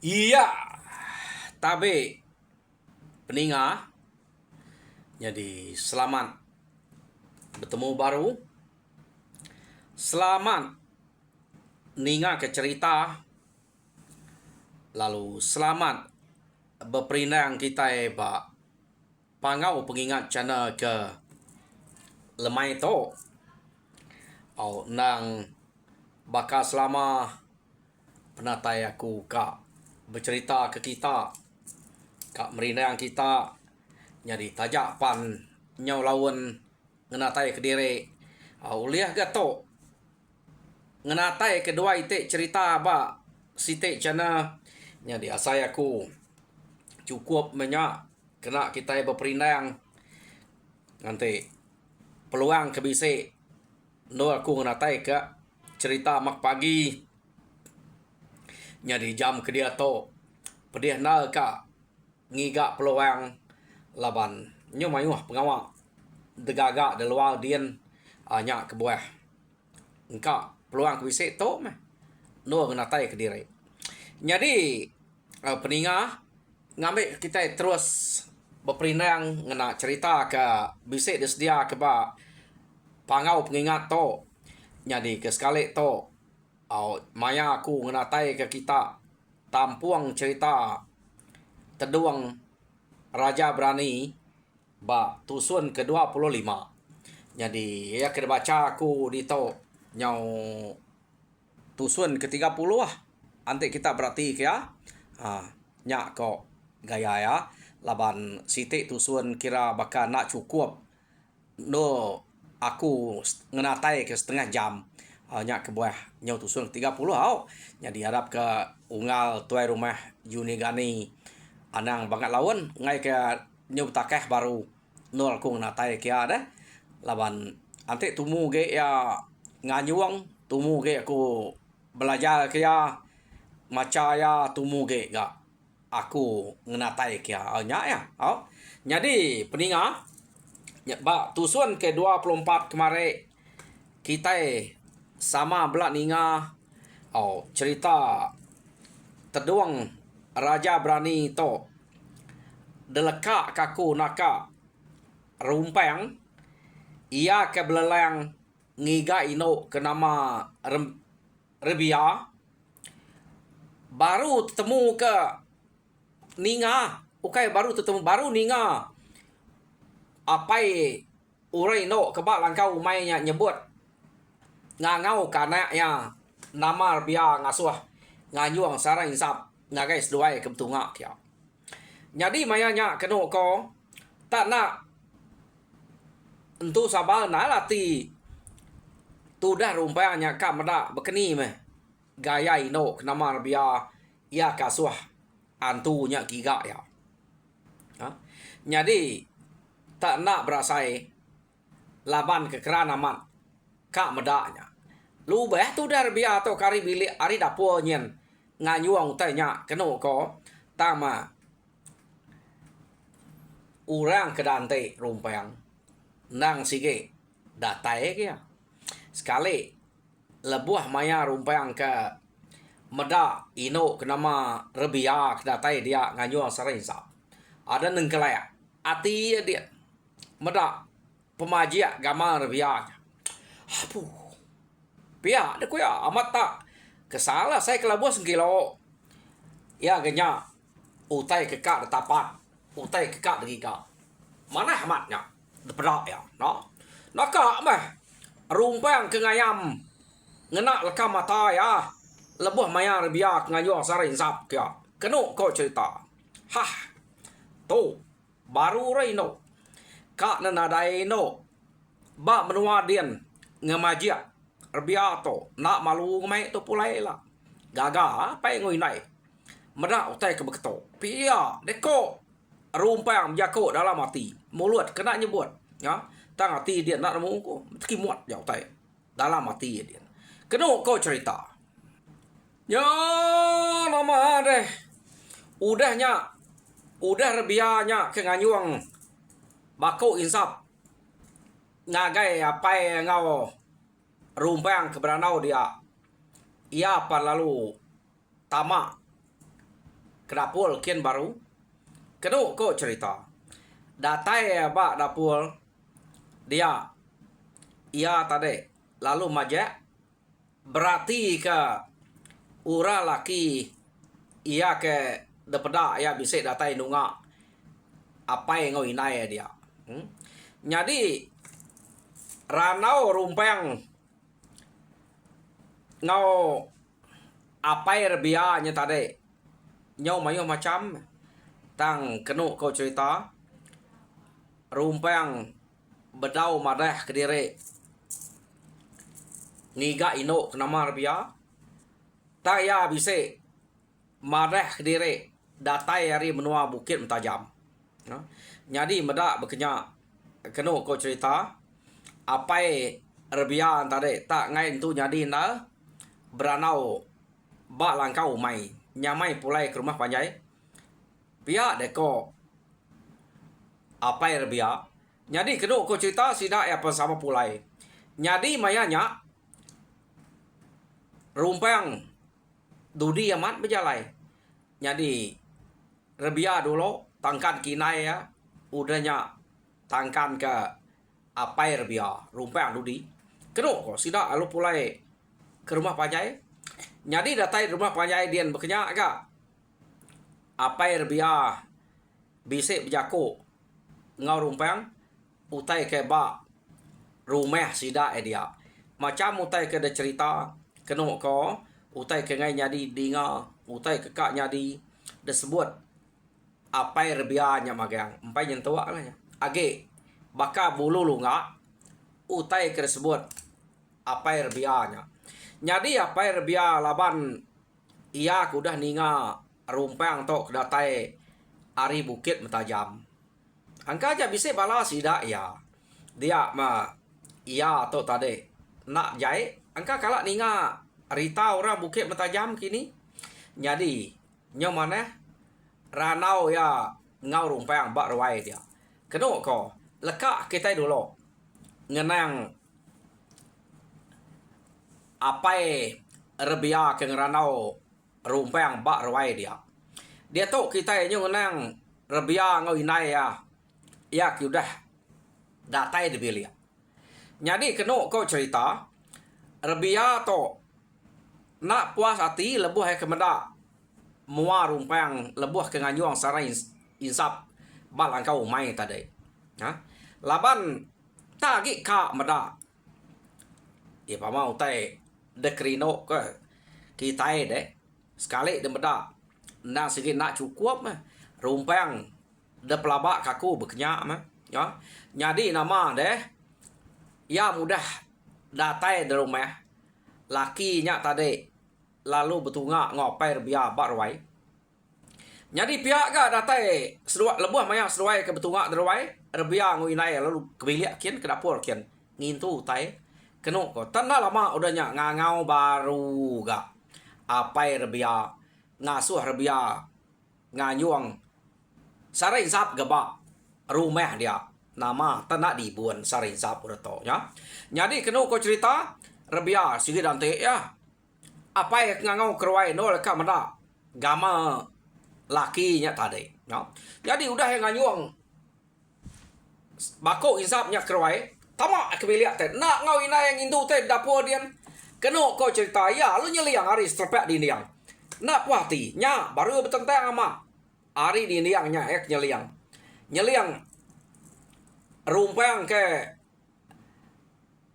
Iya, tapi peninga, jadi selamat bertemu baru. Selamat ninga ke cerita. Lalu selamat berperindang kita ba pangau pengingat channel ke lemai to. Au nang bakal selama penatai aku kak bercerita ke kita kak merindang kita jadi tajak pan nyau lawan ngenatai ke diri uliah gato ngenatai kedua itik cerita ba sitik cana jadi asai aku cukup banyak kena kita berperindang nanti peluang kebisik no aku ngenatai ke cerita mak pagi jadi jam ke dia to pedih nal ka ngiga peluang laban nyo mayuh pengawak degaga de luar dien anya ke buah engka peluang ke bisik to meh no ngenatai ke diri jadi peninga ngambil kita terus berperindang ngena cerita ke bisik disedia ke ba pangau pengingat to jadi ke sekali to maya aku ngenatai ke kita tampuang cerita teduang Raja Berani ba tusun ke-25. Jadi ya kena baca aku di to nyau tusun ke-30 lah. Antik kita berarti ke ya. Nyak kok gaya ya. Laban sitik tusun kira bakal nak cukup. No aku ngenatai ke setengah jam. Nyak ke buah nyau tusun ke-30 Jadi harap ke unggal tuai rumah Yuni Gani anang banget lawan ngai ke nyau takeh baru nol aku natai kia dah laban ante tumu ge ya nganyuang tumu ge aku belajar kia maca ya tumu ge ga aku ngenatai kia nya ya jadi peninga ba tusun ke 24 kemarin kita sama belak ninga cerita teduang Raja Berani to deleka kaku naka rumpang ia ke belelang ngiga ino ke nama rebia baru ketemu ke ninga baru ketemu baru ninga apai urai no kebak langkau umainya nyebut ngangau karena ya nama rebia ngasuh nganyuang sarang insap ngagai seduai kebetunga kia jadi mayanya kena ko tak nak entu sabar na lati tu dah rumpanya ka mada bekeni meh gaya ino nama rebia ia kasuh antunya giga ya jadi tak nak berasai laban kekeran amat ka medanya lu beh tu dah rebia atau kari bilik ari dapur nyen nganyuang tanya kena ko tama urang kedante rumpang nang sige datai kia sekali lebuah maya rumpang ke meda ino ke nama rebia ke datai dia nganyuang sarinsa ada nengkelaya ati dia meda pemajia gama rebia apu pia de kuya amat tak kesalah saya kelabuh sekilo ya genya utai kekak tapat utai kekak degika mana amatnya depedak ya no naka mah rumpang ke ngayam ngena leka mata ya lebuh maya rebia ngayo sarin sap kia kenu ko cerita tu baru reino ka nanadai no ba menua dien ngemajia rebia to nak malu ngai to pulai lah gaga pai ngoi nai meda utai ke beketo pia deko rumpang jako dalam hati mulut kena nyebut ya tang hati dia nak nemu ko mesti muat ya utai dalam hati dia kena ko cerita ya nama deh udah rebianya ke nganyuang bako insap ngagai apa ngau rumpang keberanau dia ia apa lalu tamak kedapul kian baru. Kenu ko cerita. Datai ba dapul dia ia tadi lalu majak berarti ke ura laki ia ke depeda ya bisa datai nunga apa yang ngau inai dia. Jadi ranau rumpeng ngau apa bianya tadi nyau mayu macam tang kenu kau cerita rumpeng bedau madah kediri niga ino kenama rbia tak ya bisa madah kediri datai hari menua bukit mentajam. Jadi medak berkenya kenu kau cerita apa rbia tadi tak ngai tu jadi na beranau ba langkau mai nyamai pulai ke rumah panjai pihak deko apa rbia. Jadi kenu kau cerita sida apa sama pulai. Jadi mayanya rumpeng dudi amat berjalai. Jadi rbia dulu tangkan kinai ya udahnya tangkan ke apa rbia rumpeng dudi. Kenu kau sida alu pulai ke rumah panjai. Jadi datai rumah panjai dian berkenya agak apa rbia bisa berjaku ngau rumpeng utai ke ba rumah sida dia. Macam utai ke ada cerita kenu ko utai ke ngai nyadi dinga utai ke kak nyadi disebut apa rbia nya magang empai nyentua lah nya. Age baka bulu lunga utai ke disebut apa rbia nya. Jadi apa rbia laban ia kudah ninga rumpang tok datai ari bukit mentajam. Angka aja bisa balas tidak ya. Dia ma ia tok tadi nak jai angka kalak ninga rita orang bukit mentajam kini. Jadi nyo mana ranau ya ngau rumpang bak rawai dia. Kenu ko lekak kita dulu ngenang apa rbia ke ranau rumpang bak rawai dia. Dia tu kita nyo ngenang rbia ngau inai ya kudah datai dibilia. Jadi kenu kau cerita rbia tu nak puas hati lebuh ke meda mua rumpang lebuh ke nganyuang sarai insap balang kau mai tadi. Laban tagi ka meda. Ya pamau tai dekrino ke kita deh sekali de meda na segi nak cukup mah rumpang de pelabak kaku berkenyak mah ya. Jadi nama deh ya mudah datai de rumah lakinya tadi lalu betunga ngopai rbia bak rawai. Jadi pihak ga datai seruai lebuh maya seruai ke betunga de rawai rbia nguinai lalu kebilik kian ke dapur kian ngintu tai kenu ko tanah lama udahnya ngangau baru ga apa rbia ngasuh rbia nganyuang sarai zap gaba rumah dia nama tanah dibuan sarai zap udah ya. Jadi kenu ko cerita rbia sigi dante ya apa ngangau kerwai no leka meda gama lakinya tadi ya. Jadi udah yang nganyuang bako insapnya kerwai tama kebiliak teh nak ngau ina yang indu teh dapur dian kenu ko cerita ya lu nyeliang hari terpek di niang nak puati nya baru betentang ama hari di niangnya nyeliang rumpang ke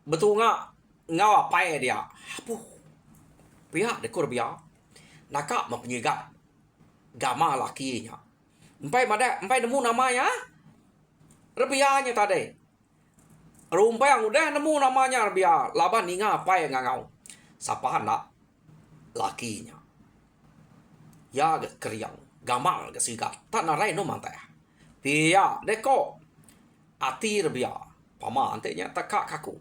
betunga ngau apa dia apuh pihak dekor bia nakak mempenyigat gama lakinya empai nemu namanya rebianya tadi rumpang udah nemu namanya rbia laban ninga apa yang ngau sapa nak lakinya ya keriang gamal ke sigat tak narai no mantah pia deko ati rbia pama antenya takak kaku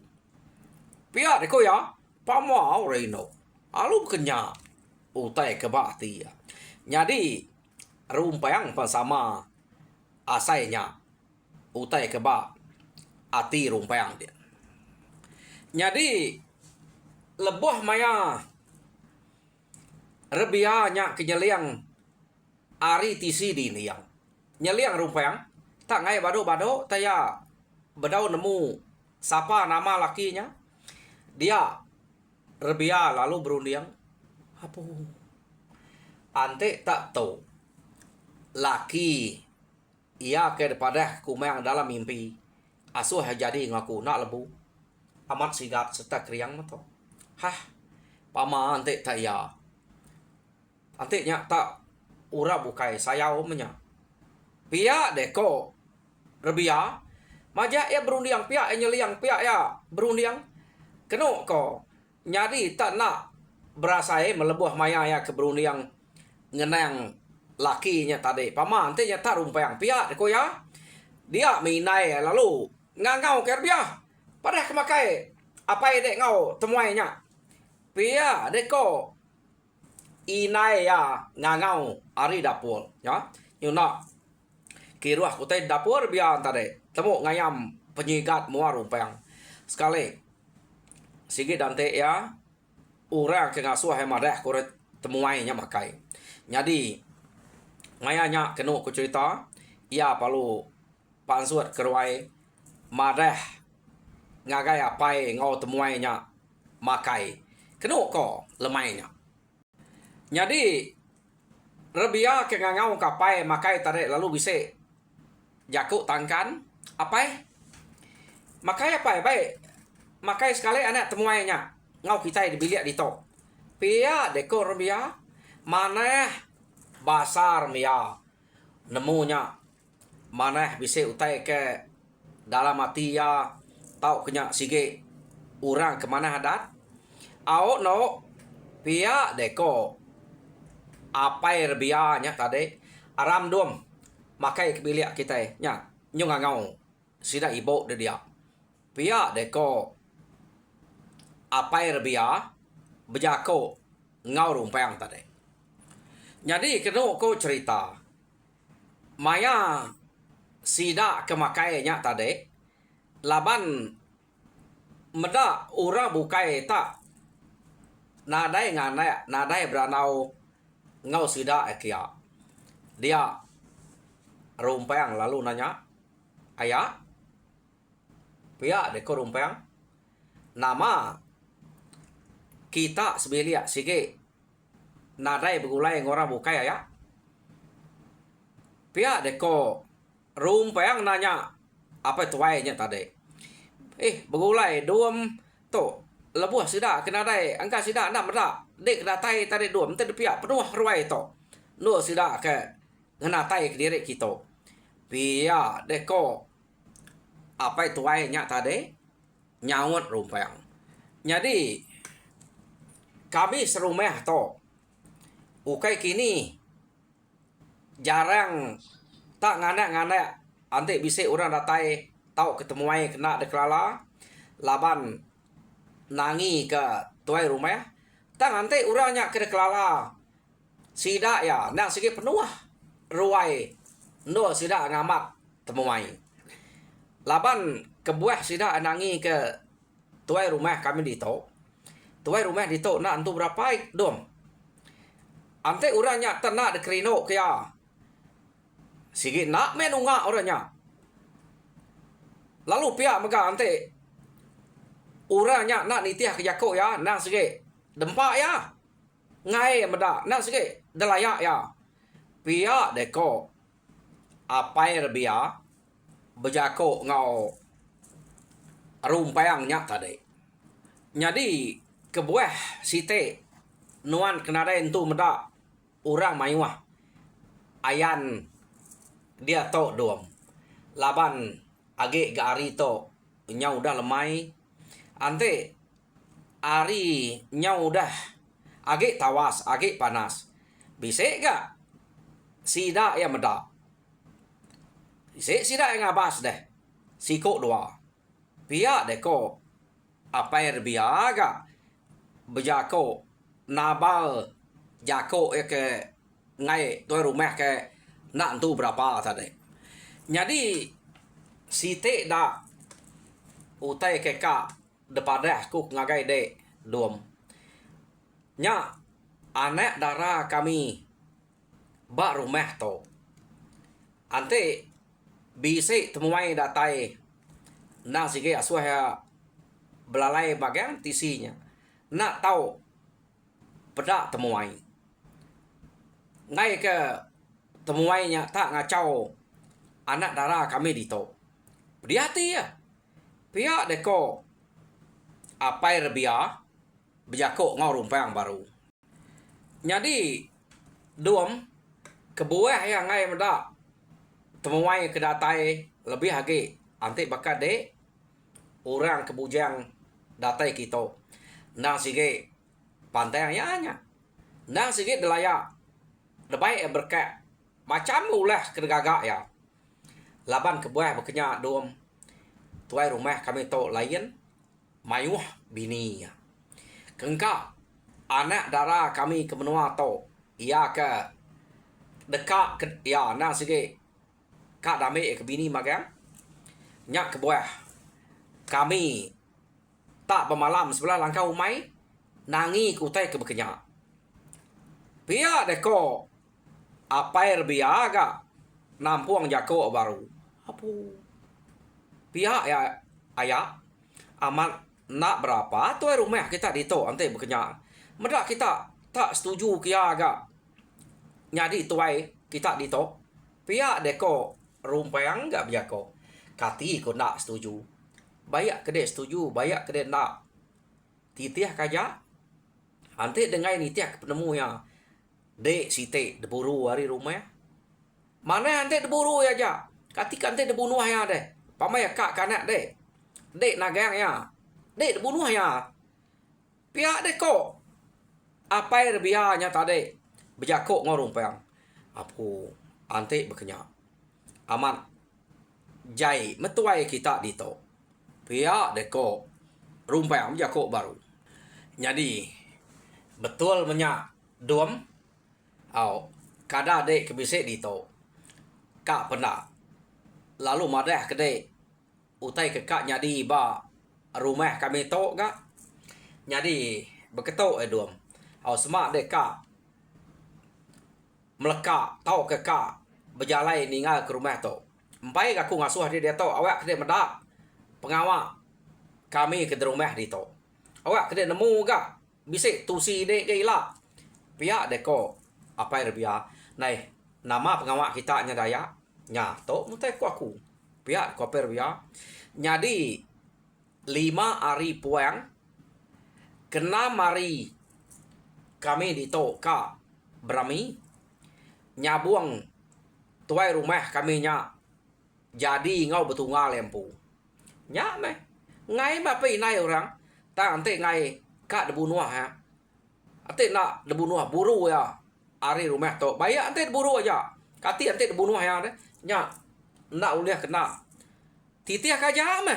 pia deko ya pama reno alu kenya utai ke bati ya. Jadi rumpang bersama asainya utai ke ba ati rumpang dia. Jadi lebuh maya rebianya kenyeliang ari tisi di niang. Nyeliang rumpang, tak ngai bado-bado, taya bedau nemu siapa nama lakinya. Dia rebia lalu berunding. Apa? Ante tak tahu. Laki ia kepada kumang dalam mimpi. Asuh jadi ngaku nak lebu. Amat sigat serta kriang mato. Hah, pama ante tak ya. Ante nya tak ura bukai saya omnya. Pia deko rebia. Maja ya berunding pia nyeliang pia ya berunding. Keno ko nyari tak nak berasai melebuh maya ya ke berunding ngenang lakinya tadi. Pama ante nya tak rumpang pia deko ya. Dia minai lalu ngangau kerbia. Pada kemakai apa dek ngau temuainya. Pia deko inai ya ngangau ari dapur ya. Yuna kiruah kutai dapur biar tadi. Temu ngayam penyigat muar rumpang. Sekali sigi dante ya orang ke ngasuh hemadah kuret temuainya makai. Jadi ngayanya kenu ku cerita ia perlu pansuat keruai madah ngagai apai ngau temuainya makai. Kenu ko lemainya. Jadi rebia ke ngangau kapai makai tarik lalu bisa jakuk tangkan apai makai apai baik makai sekali anak temuainya ngau kita di bilik di tok. Pia dekor rebia mana basar mia nemunya mana bisa utai ke dalam hati ya tau kenya sige orang kemana hadat au no pia deko apa rebia nya tadi aram dom makai ke bilik kita nya nyung ngau sida ibu dia pia deko apa rebia bejako ngau rumpang tadi. Jadi kena ko cerita maya sida kemakainya tadi laban meda ura bukai tak nadai ngana nadai beranau ngau sida ekia dia rumpang lalu nanya ayah pia deko rumpang nama kita sebelia sige nadai begulai ngora bukai ayah pia deko rumpang nanya apa tuainya tadi begulai duam to lebuh sida kena dai angka sida nak mera dek kena tai tadi duam tadi pia penuh ruai to no sida ke ngena tai ke diri kita pia deko apa tuainya tadi nyawat rumpang. Jadi kami serumah to ukai kini jarang tak nganak-nganak ante bisa orang datai tau ketemuai kena deklala laban nangi ke tuai rumah tak ante orangnya ke deklala sida ya nak sikit penuh ruai no sida ngamat temuai laban kebuah sida nangi ke tuai rumah kami di to tuai rumah di to nak antu berapa dom ante orangnya tenak de krino kaya sige nak menunga orangnya lalu pihak mega ante orangnya nak nitiah ke jako ya nak sige dempak ya ngai meda nak sige delayak ya pihak deko apai rebia bejako ngau rumpayangnya tadi. Jadi kebuah site nuan kenara entu meda orang mayuah ayan dia to dom laban age gari to nyau dah lemai ante ari nyau dah age tawas age panas bisa gak sida ya meda sida yang abas deh siko doa pia deko apa biaga bejako nabal jako ke ngai tuai rumah ke nak tu berapa tadi. Jadi site dak utai ke ka depada ku ngagai de dom nya anak dara kami ba rumah to ante bise temuai datai na sige asuh ya belalai bagian tisinya nak tahu pedak temuai ngai ke temuainya tak ngacau anak dara kami dito berhati ya pihak deko apai rebia berjakok ngau rumpang baru jadi duam kebuah yang ngai medak temuai kedatai lebih lagi ante bakat de orang kebujang datai kita nang sige pantai yang nya nang sige delaya debai berkat macam ulah kedegagak ya laban kebuah berkenyak dom tuai rumah kami to lain mayuh bini ya kengka anak dara kami ke menua to ia ke dekat ke ya nang sige kak dame ke bini magang nyak kebuah kami tak bermalam sebelah langkau umai nangi kutai ke berkenyak pihak deko apai biaga nampuang jako baru apu pihak ya ayah amat nak berapa tuai rumah kita dito ante berkenyak medak kita tak setuju kia agak nyadi tuai kita dito pihak deko rumpang gak biako kati ko nak setuju bayak kedek setuju bayak kedek nak titiah kaja ante dengai nitiah penemu ya dek site deburu hari rumah mana ante deburu ya ja katika ante debunuh ya deh pamai kak kanak dek nagang ya dek debunuh ya pihak deko apai rebianya tadi berjakok ngorumpang apu ante berkenyak aman jai metuai kita dito pihak deko rumpang berjakok baru jadi betul menyak dom au kada dek kebisik dito kak pernah lalu madah kedai utai ke kak nyadi ba rumah kami to gak nyadi beketok dom au semak dek kak melekak tau ke kak berjalai ninggal ke rumah to empai aku ngasuh dia to awak kedai medak pengawak kami ke rumah dito awak kedai nemu gak bisik tusi dek gila pihak deko apa yang lebih nai nama pengawak kita nya daya nya to mutai ku aku pihak ku per ya nyadi 5 hari puang kena mari kami dito ka berami nyabuang tuai rumah kami nya jadi ngau betunggal lempu nya me ngai ma pai nai orang ta ante ngai ka debu nuah ha ante nak debu nuah buru ya ari rumah to bayak ante buru aja kati ante debu nuah ya de nya nak uliah kena titiah kaja me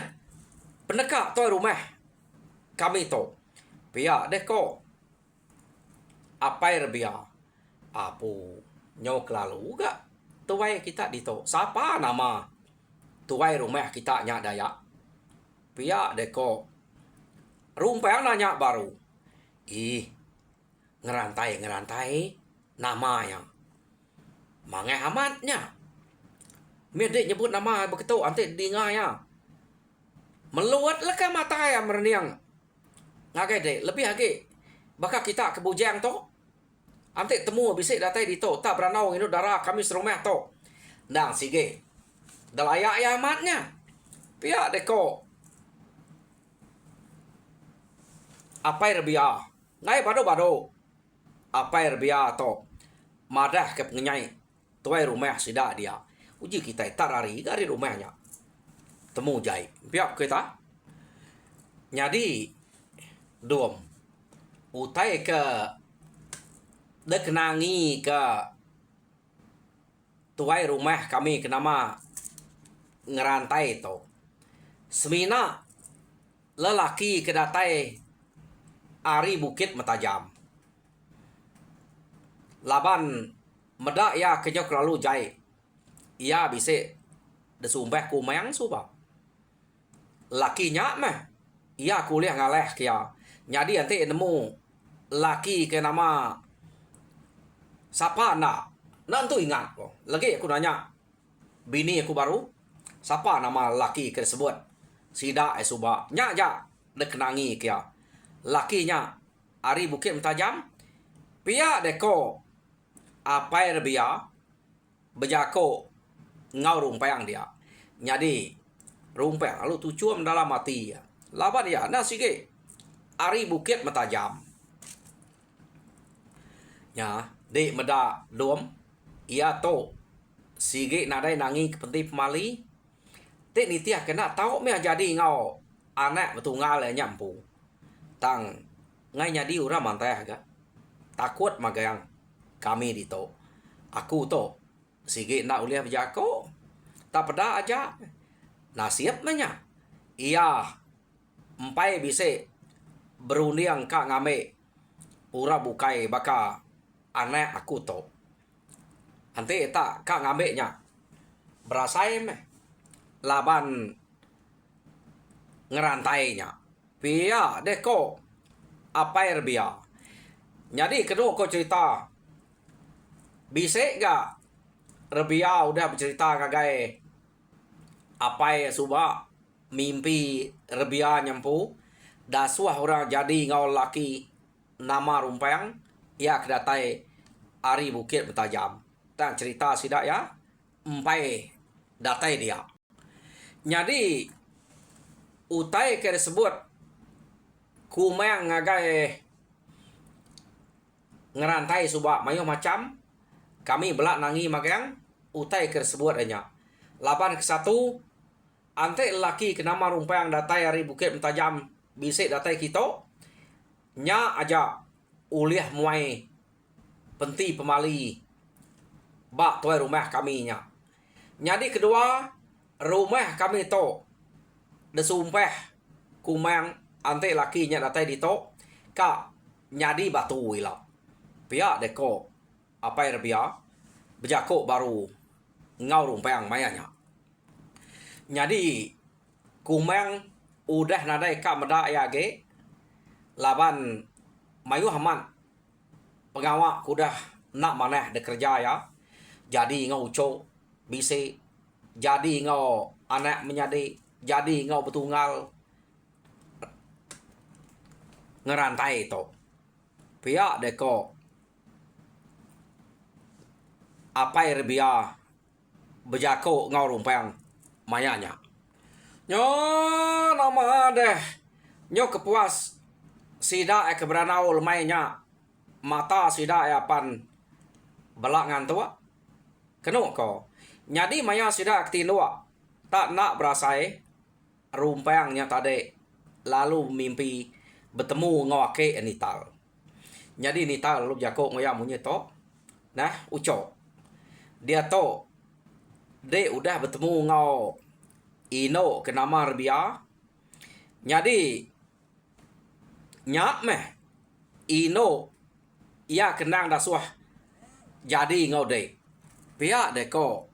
peneka to rumah kami to pia deh ko apai rebia apu nyok lalu gak tuai kita dito siapa nama tuai rumah kita nya daya pia deko rumpang nanya baru ih ngerantai namanya mangai amatnya medek nyebut nama begitu ante dingaya meluat leka mata ya mereniang ngagai dek lebih lagi bakal kita ke bujang to ante temu bisik datai dito tak beranau ini darah kami serumah to nang sige dalaya ya amatnya pihak deko apai rebia ngai bado apai rebia to madah ke pengenyai tuai rumah sida dia uji kita tarari dari rumahnya temu jai pihak kita nyadi dom utai ke dekenangi ke tuai rumah kami ke nama ngerantai to semina lelaki kedatai ari bukit metajam laban medak ya kenyok lalu jai ia bisa desumbeh kumang suba lakinya mah ia kuliah ngaleh kia nyadi nanti nemu laki ke nama siapa nak Nanti ingat kok. Lagi aku nanya, bini aku baru, siapa nama laki tersebut? Sida suba. Nya ja, dek kenangi kia. Lakinya, Ari Bukit Mentajam, pia deko, apai rebia, bejako, ngau rumpayang dia. Jadi, rumpayang, lalu tujuan dalam mati ya. Laban ya, nah sige, Ari Bukit Mentajam. Ya, di meda dom, ia to, sige nadai nangi kepenting pemali, te nitia kena tahu mea jadi ngau anak betunggal nyampu. Tang ngai nyadi ura mantai aga. Takut magang kami di to. Aku to sige nak uliah berjako. Tak peda aja. Nasib nanya. Ia empai bise berunding ka ngame ura bukai baka anak aku to. Ante tak ka ngame nya. Berasai meh. Laban ngerantainya. Pia deko apa erbia. Jadi kedua kau cerita. Bisa gak Rebia udah bercerita kagai apa suba mimpi Rebia nyampu. Dasuah orang jadi ngau laki nama rumpang. Ya kedatai Ari Bukit Mentajam. Dan cerita sidak ya. Empai datai dia. Jadi utai ke disebut kumang ngagai ngerantai subak mayo macam kami belak nangi magang utai ke disebut hanya. Laban ke satu ante laki ke nama rumpang datai Ari Bukit Mentajam bisik datai kita nya aja uliah muai penti pemali bak tuai rumah kami nya. Jadi kedua rumah kami to desumpah kumang ante lakinya datai di to ka nyadi batu ila pia deko apa rebia bejako baru ngau rumpang mayanya. Jadi kumang udah nadai ka meda ya ge laban mayu haman pengawak kudah nak maneh de kerja ya. Jadi ngau uco bisi jadi ngau anak menyadi jadi ngau betunggal ngerantai to pia deko apa rebia bejako ngau rumpang mayanya. Nyo nama deh nyo kepuas sida keberanau lemainya mata sida pan belak ngantua kenu ko. Jadi maya sida ketinua tak nak berasai rumpangnya tadi lalu mimpi bertemu ngawake nital. Jadi nital lu jako ngoya munye to. Nah, uco. Dia to de udah bertemu ngau ino ke nama Rebia. Jadi nyak meh ino ia kenang dasuah jadi ngau de. Pihak deko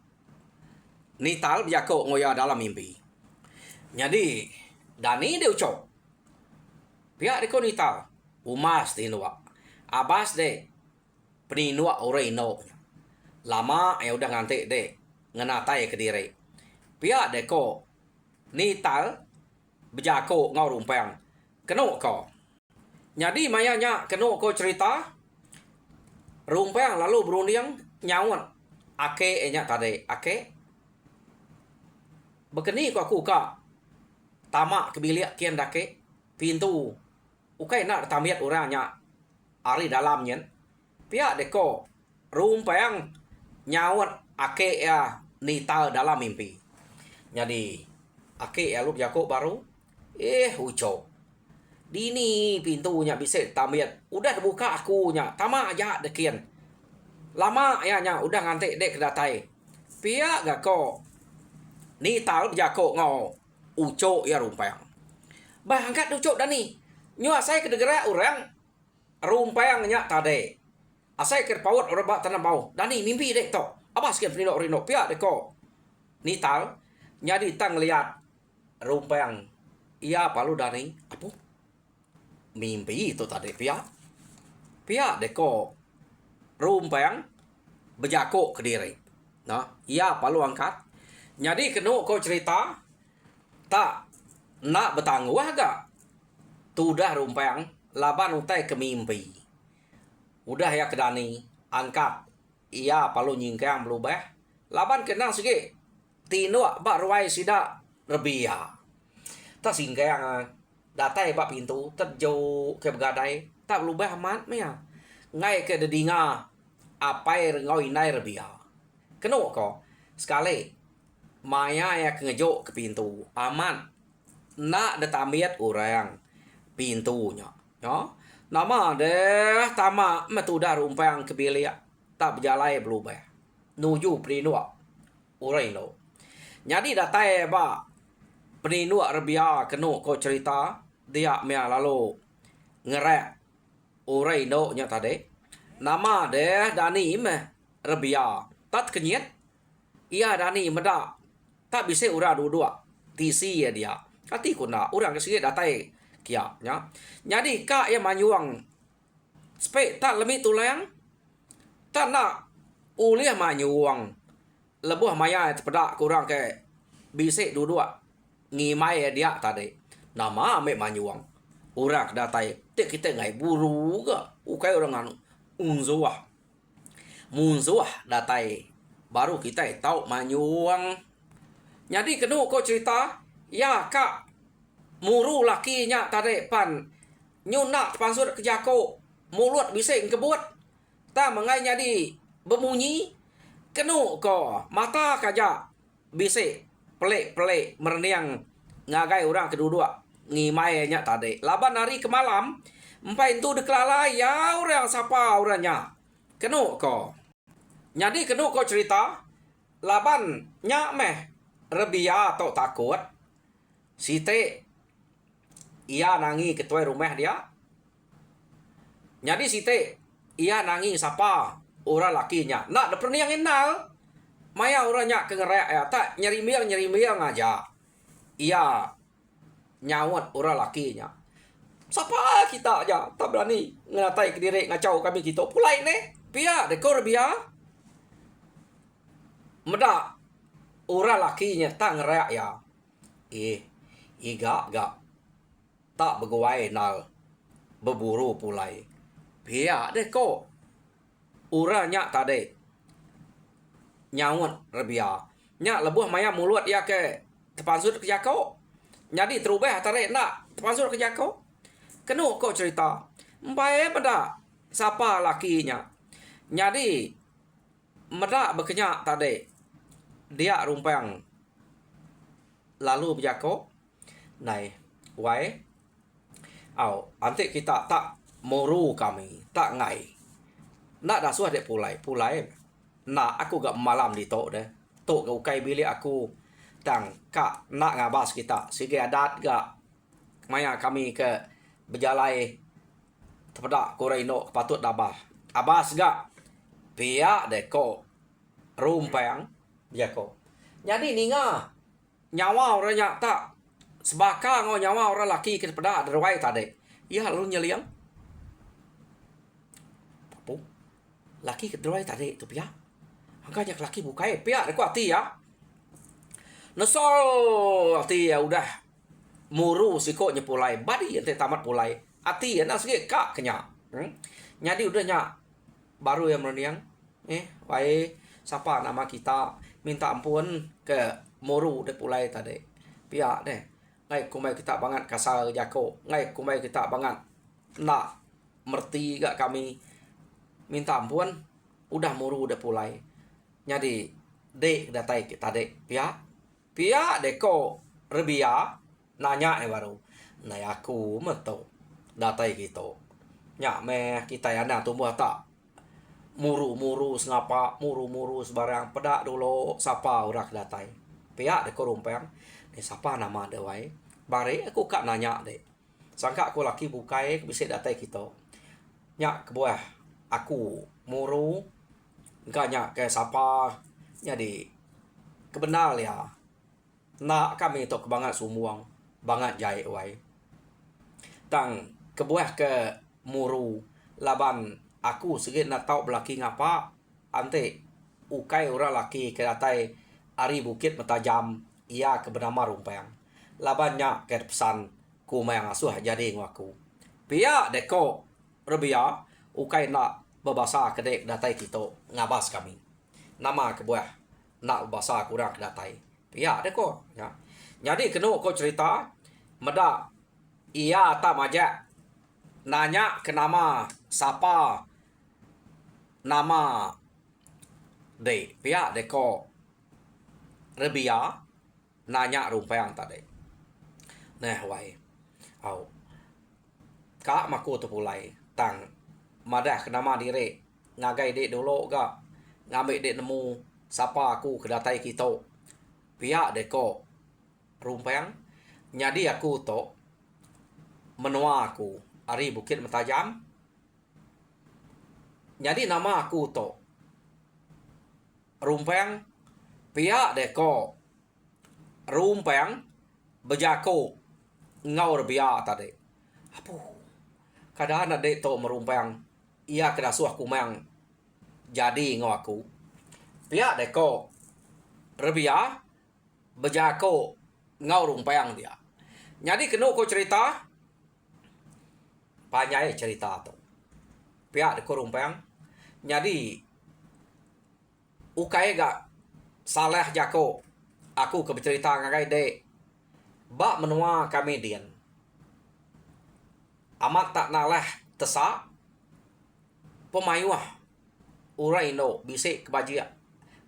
nital jako ngoya dalam mimpi. Jadi dani de uco. Pihak deko nital umas tinua. Abas de peninua ore ino. Lama ya udah ngantek de ngenatai ke diri. Pihak deko nital bejako ngau rumpang. Kenu ko. Jadi mayanya kenu ko cerita rumpang lalu berunding nyawon. Ake enya tadi. Ake bekeni ko aku ka tamak kebiliak kian dake pintu ukai nak tamiat orangnya ari dalamnya pihak deko rumpang nyawat ake ya nital dalam mimpi. Jadi ake ya lu jako baru uco dini pintunya bisa tamiat udah buka akunya tamak aja dekian lama ya nya udah ngantek dek kedatai pihak gak ko nital jako ngau uco ya rumpang. Bahangkat uco dani. Nyo asai kedegera orang rumpang nya tade. Asai ke paut orang bak tanam bau. Dani mimpi dek to. Apa sekian rino rino pia deko. Nital nyadi tang lihat rumpang. Ia palu dani. Apa? Mimpi itu tadi pia. Pia deko rumpang berjakuk ke diri. Ia perlu angkat. Jadi kena kau cerita tak nak bertangguh agak. Tu dah rumpang laban utai ke mimpi. Udah ya kedani angkat. Ia perlu nyingkang berubah. Laban kenang sikit. Tinuk bak ruai sidak rebia. Tak singkang datai bak pintu terjauh ke begadai. Tak berubah amat mea. Ngai ke dedinga apai rengau inai rebia. Kenuk kau sekali maya ya ngejuk ke pintu aman nak detamiat orang pintunya nama deh tama metudah rumpang ke bilik tak berjalai berubah nuju perinua orang lo jadi datai ba perinua rebia kenuk kau cerita dia mea lalu ngerek orang lo nya tadi nama deh dani meh rebia tat kenyet ia dani medak tak bisa ura dua-dua tisi ya dia hati kuna orang kesikit datai kia nya jadi kak yang manyuang spek tak lemit tulang tak nak uliah manyuang lebuh maya terpedak kurang ke bisa dua-dua ngimai dia tadi nama ame manyuang orang datai tik kita ngai buru ke ukai orang anu unzuah munzuah datai baru kita tahu manyuang. Jadi kena kau cerita, ya kak muru lakinya tadi pan nyunak pansur ke jako mulut bisa kebut. Tak mengai jadi bemunyi kena kau mata kaja bisa pelik-pelik merniang ngagai orang kedua ngimainya tadi. Laban hari ke malam empai itu deklala ya orang siapa orangnya. Kena kau. Jadi kena kau cerita laban nyak meh rebia atau takut site ia nangi ketua rumah dia. Jadi site ia nangi siapa orang lakinya. Nak da pernah yang kenal. Maya orangnya kengerak ya tak nyeri miang aja. Ia nyawat orang lakinya. Siapa kita aja tak berani ngatai ke diri ngacau kami kita pulai ne. Pia dekor rebia medak orang lakinya tak ngerak ya. Iga tak begawai nal berburu pulai. Pia deh kok. Uranya tadi nyawut rebia. Nya lebuh maya mulut ya ke tepansut ke jako. Jadi terubah tarik nak tepansut ke jako. Kenu kok cerita. Mbae medak siapa lakinya. Jadi medak berkenyak tadi. Dia rumpang lalu berjako nai wai antik kita tak moru kami tak ngai nak dah suah dek pulai nak aku gak malam di tok deh tok gak ukai bilik aku tang kak nak ngabas kita sige adat gak maya kami ke berjalai terpedak koreino patut dabah abas gak pihak deko rumpang jako. Jadi ninga nyawa orangnya tak sebaka ngo nyawa orang laki ke pada derwai tadi. Ya lalu nyeliang. Papu. Laki ke derwai tadi tu pia. Angkanya laki bukai pia deku hati ya. Nesol hati ya udah muru siko nyepulai badi ente tamat pulai. Hati ya nak sikit kak kenya. Jadi udah nyak baru yang mereniang. Wai siapa nama kita minta ampun ke moru de pulai tadi. Pihak deh. Ngai kumai kita banget kasar jako. Ngai kumai kita banget nak merti gak kami minta ampun. Udah moru de pulai. Jadi dek datai kita dek. Pihak deko rebia nanya baru. Nai aku meto datai kita. Nyak meh kita yana tumbuh tak muru-muru sengapa muru-muru sebarang pedak dulu siapa urak datai pihak de korumpang ni siapa nama de wai bare aku kak nanya de sangka aku laki bukai bisa datai kita nyak ke buah aku muru enggak nyak ke siapa jadi kebenar ya nak kami to kebangat sumuang banget jai wai tang ke buah ke muru laban aku sikit nak tahu belaki ngapa ante ukai ura laki kedatai ari bukit metajam ia ke bernama rumpang. Labannya ke pesan ku mayang asuh jadi ngaku. Pia deko rebia ukai nak berbahasa kedek datai kita ngabas kami. Nama kebuah nak bahasa kurang kedatai. Pia deko ya. Jadi kena kau cerita meda ia tak majak nanya ke nama siapa nama de pihak deko rebia nanya rumpang tadi. Nah wai. Au. Kak maku tu pulai tang madah ke nama diri ngagai dek dulu ga ngambil dek nemu siapa aku kedatai kita. Pihak deko rumpang nyadi aku to menua aku ari bukit metajam. Jadi nama aku to rumpang pihak deko rumpang bejako ngau rebia tadi. Apu kadang ada dek to merumpang ia kena suah kumang jadi ngau aku. Pihak deko rebia bejako ngau rumpang dia. Jadi kena ko cerita panjai cerita tu. Pihak deko rumpang. Jadi ukai gak salah jako aku ke bercerita ngagai dek bak menua kami dian. Amat tak nalah tesak pemayuah urai no bisik kebajia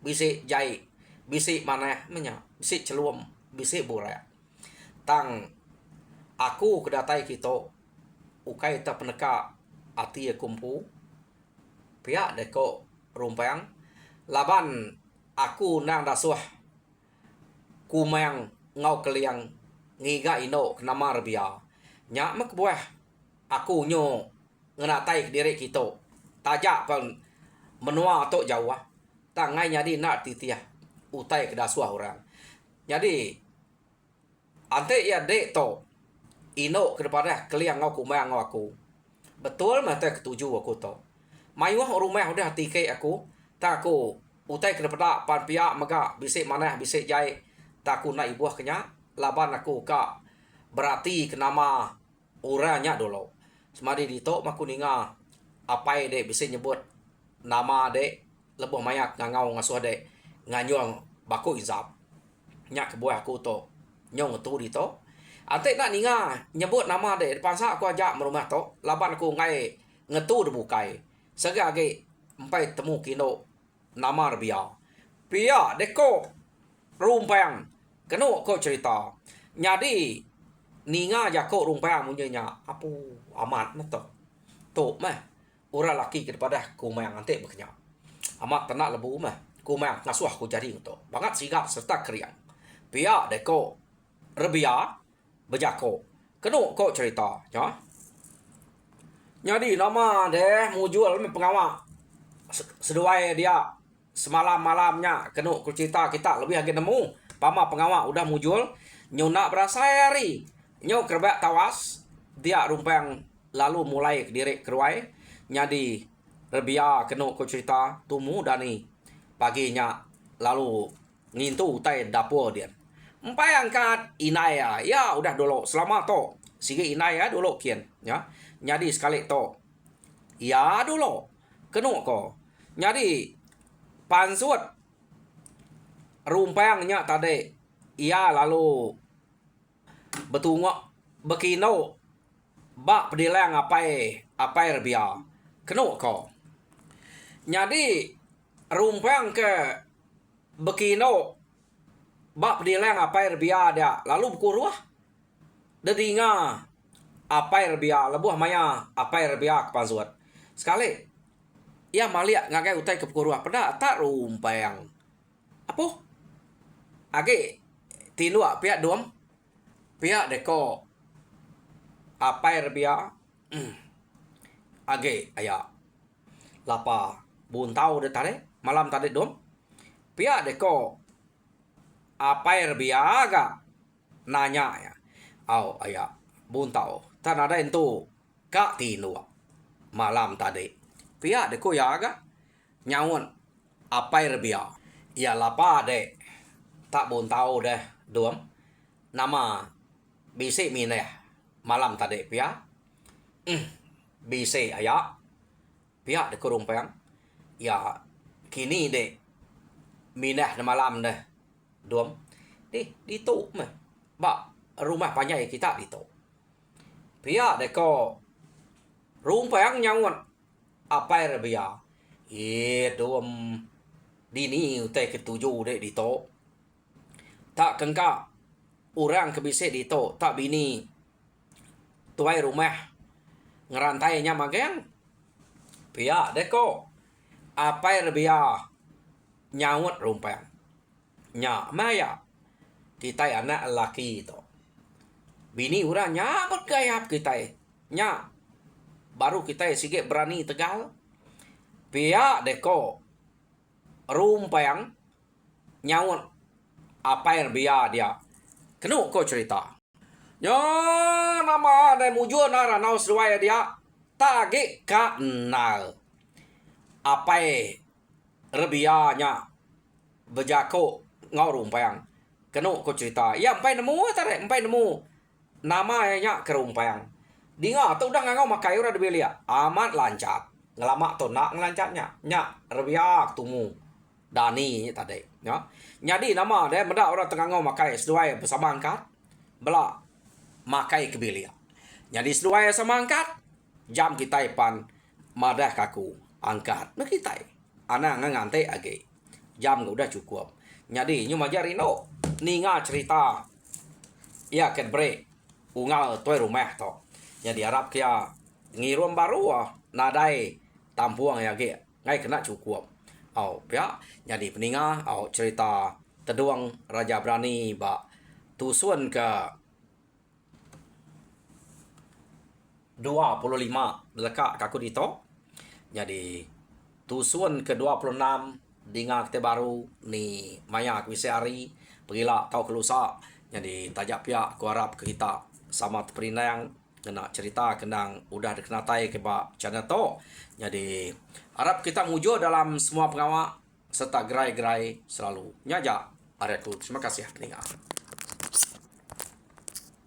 bisik jai bisik mana menya bisik celuam bisik burai tang aku kedatai kita ukai ta peneka ati kumpu pihak deko rumpang laban aku nang dasuh kumang ngau keliang ngiga ino kenama rebia nya mak buah aku nyo ngenatai diri kita tajak pun menua tok jauh tangai jadi nak titiah utai kedasuah orang. Jadi ante ya dek to ino kepada keliang ngau kumang ngau aku betul mata ketuju aku to mayuah rumah udah tikai aku tak aku utai kepada pan pihak mega bisik mana bisik jai tak aku nak ibuah kenya laban aku ka berarti kenama orangnya dulu semadi dito maku ninga apa dek bisik nyebut nama dek lebuh mayak ngangau ngasuh dek nganyuang baku izab nyak kebuah aku to nyong tu dito ante nak ninga nyebut nama dek depan sa aku ajak merumah to laban aku ngai ngetu debukai segage empai temu kino nama rebia pia deko rumpang keno ko cerita nyadi ninga jako rumpang munyanya apu amat na to mah ura laki kepada kumang ante beknya amat tenak lebu mah kumang ngasuh aku jadi to banget sigap serta kriang pia deko rebia bejako keno ko cerita ya. Jadi nama deh mujual pengawal seduai dia semalam-malamnya kena cerita kita lebih lagi nemu pama pengawal udah mujual nyuna berasa hari nyo kerbak tawas dia rumpang lalu mulai diri keruai nyadi rebia kena cerita tumu dani paginya lalu ngintu utai dapur dia empai angkat inaya ya udah dulu selama to sige inaya dulu kian ya. Jadi sekali to ya dulu kenu ko jadi pansut rumpangnya tadi ia lalu betungok bekino bak pedilang apa rebia kenu ko jadi rumpang ke bekino bak pedilang apa rebia dia lalu bukuruah dedinga apa rebia lebuh maya apa rebia ke pansut sekali ia malia ngagai utai ke bukuruah pada tak rumpang apa age tinua pihak dom pihak deko apa rebia age aya lapa buntau de tare malam tadi dom pihak deko apa rebia aga nanya ya au aya buntau tan ada itu kak tinua malam tadi pihak deko ya aga nyawon Apai rebia. Ya lapa dek. Tak bon tahu deh duam. Nama bisi mineh malam tadi pia. Bisi ayak. Pia de kerumpang. Ya kini dek mineh na malam deh duam. Di tu meh. Ba rumah panjai kita di tu. Pia de ko rumpang nyawan apai rebia. Duam dini utai ketujuh dek di to. Tak kengka orang kebisik di to. Tak bini tuai rumah ngerantainya magen. Pia deko apai rebia nyawut rumpang. Nya maya kita anak laki to. Bini orang nyabut gayap kita. Nya baru kita sikit berani tegal. Pia deko rumpang nyawut apai rebia dia. Kenu ko cerita. Yo nama dan mujur na ranau seruai dia. Tagi ka nal. Apai rebianya berjako ngau rumpang. Kenu ko cerita. Ya empai nemu tare empai nemu. Nama nya kerumpang. Dinga tu udah ngau makai ora debelia. Amat lancat. Ngelama tu nak ngelancatnya. Nya rebia tumu. Dani tadi, ya. Jadi nama dia benda orang tengah ngau makai sesuai bersama angkat. Bela makai kebelia. Jadi sesuai sama angkat. Jam kita pan madah kaku angkat. Nak kita. Anak ngante age. Jam udah cukup. Jadi nyuma jari no. Ninga cerita. Ya ket break. Ungal tuai rumah to. Jadi harap kia ngirum baru nadai tampuang ya ge. Ngai kena cukup. Pia jadi peninga cerita teduang Raja Brani ba tusun ke 25 lekak kaku dito. Jadi tusun ke 26 dinga kita baru ni maya kuisi hari pergilah tau kelusa. Jadi tajak pia ku harap ke kita sama perinang kena cerita kenang udah dikenatai ke ba channel to. Jadi harap kita mujur dalam semua pengawak serta gerai-gerai selalu nyaja areku. Terima kasih pendengar.